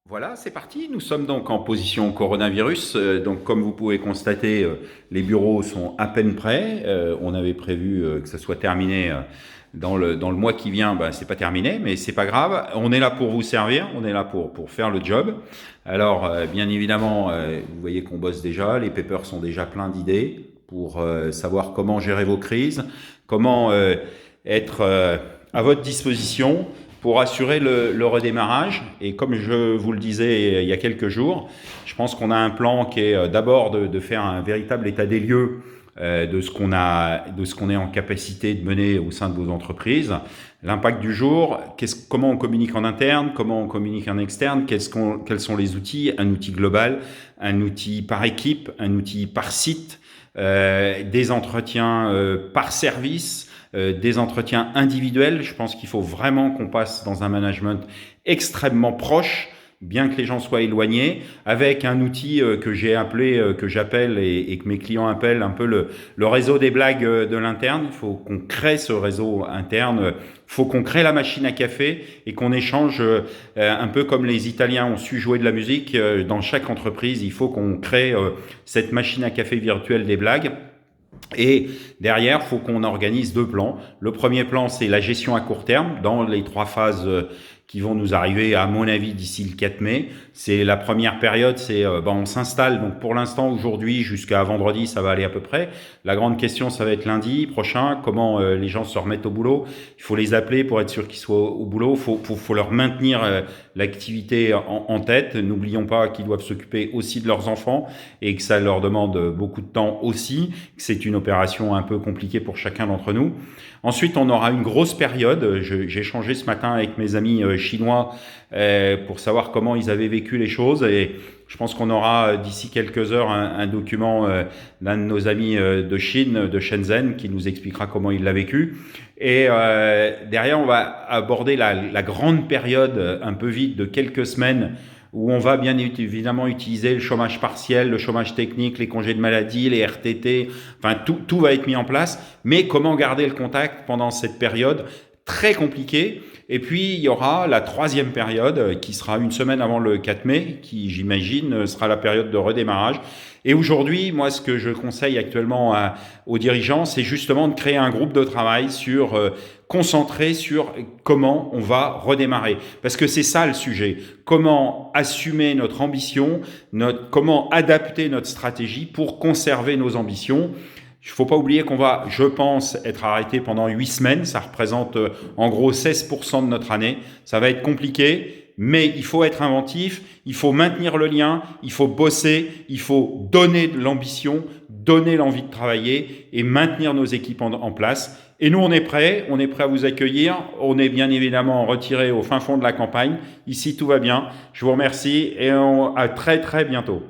Voilà, c'est parti. Nous sommes donc en position coronavirus. Donc, comme vous pouvez constater, les bureaux sont à peine prêts. On avait prévu que ça soit terminé dans le mois qui vient. Ben, c'est pas terminé, mais c'est pas grave. On est là pour vous servir. On est là pour faire le job. Alors, bien évidemment, vous voyez qu'on bosse déjà. Les papers sont déjà pleins d'idées pour savoir comment gérer vos crises, comment être à votre disposition pour assurer le redémarrage. Et comme je vous le disais il y a quelques jours, je pense qu'on a un plan qui est d'abord de faire un véritable état des lieux de ce qu'on est en capacité de mener au sein de vos entreprises, l'impact du jour, comment on communique en interne, comment on communique en externe, quels sont les outils, un outil global, un outil par équipe, un outil par site, des entretiens par service, des entretiens individuels. Je pense qu'il faut vraiment qu'on passe dans un management extrêmement proche, bien que les gens soient éloignés, avec un outil que j'appelle et que mes clients appellent un peu le réseau des blagues de l'interne. Il faut qu'on crée ce réseau interne. Il faut qu'on crée la machine à café et qu'on échange un peu comme les Italiens ont su jouer de la musique. Dans chaque entreprise, il faut qu'on crée cette machine à café virtuelle des blagues. Et derrière, il faut qu'on organise deux plans. Le premier plan, c'est la gestion à court terme dans les trois phases qui vont nous arriver, à mon avis, d'ici le 4 mai. C'est la première période, on s'installe. Donc pour l'instant, aujourd'hui, jusqu'à vendredi, ça va aller à peu près. La grande question, ça va être lundi prochain. Comment les gens se remettent au boulot. Il faut les appeler pour être sûr qu'ils soient au boulot. Faut leur maintenir l'activité en tête. N'oublions pas qu'ils doivent s'occuper aussi de leurs enfants et que ça leur demande beaucoup de temps aussi. Que c'est une opération un peu compliquée pour chacun d'entre nous. Ensuite, on aura une grosse période. J'ai échangé ce matin avec mes amis chinois pour savoir comment ils avaient vécu les choses. Et je pense qu'on aura d'ici quelques heures un document d'un de nos amis de Chine, de Shenzhen, qui nous expliquera comment il l'a vécu. Et derrière, on va aborder la grande période un peu vite de quelques semaines où on va bien évidemment utiliser le chômage partiel, le chômage technique, les congés de maladie, les RTT, enfin tout va être mis en place. Mais comment garder le contact pendant cette période très compliquée? Et puis il y aura la troisième période qui sera une semaine avant le 4 mai, qui j'imagine sera la période de redémarrage. Et aujourd'hui, moi, ce que je conseille actuellement aux dirigeants, c'est justement de créer un groupe de travail concentré sur comment on va redémarrer. Parce que c'est ça le sujet. Comment assumer notre ambition, comment adapter notre stratégie pour conserver nos ambitions. Il ne faut pas oublier qu'on va, je pense, être arrêté pendant 8 semaines. Ça représente en gros 16% de notre année. Ça va être compliqué, mais il faut être inventif, il faut maintenir le lien, il faut bosser, il faut donner de l'ambition, donner l'envie de travailler et maintenir nos équipes en place. Et nous, on est prêts à vous accueillir. On est bien évidemment retiré au fin fond de la campagne. Ici, tout va bien. Je vous remercie et à très très bientôt.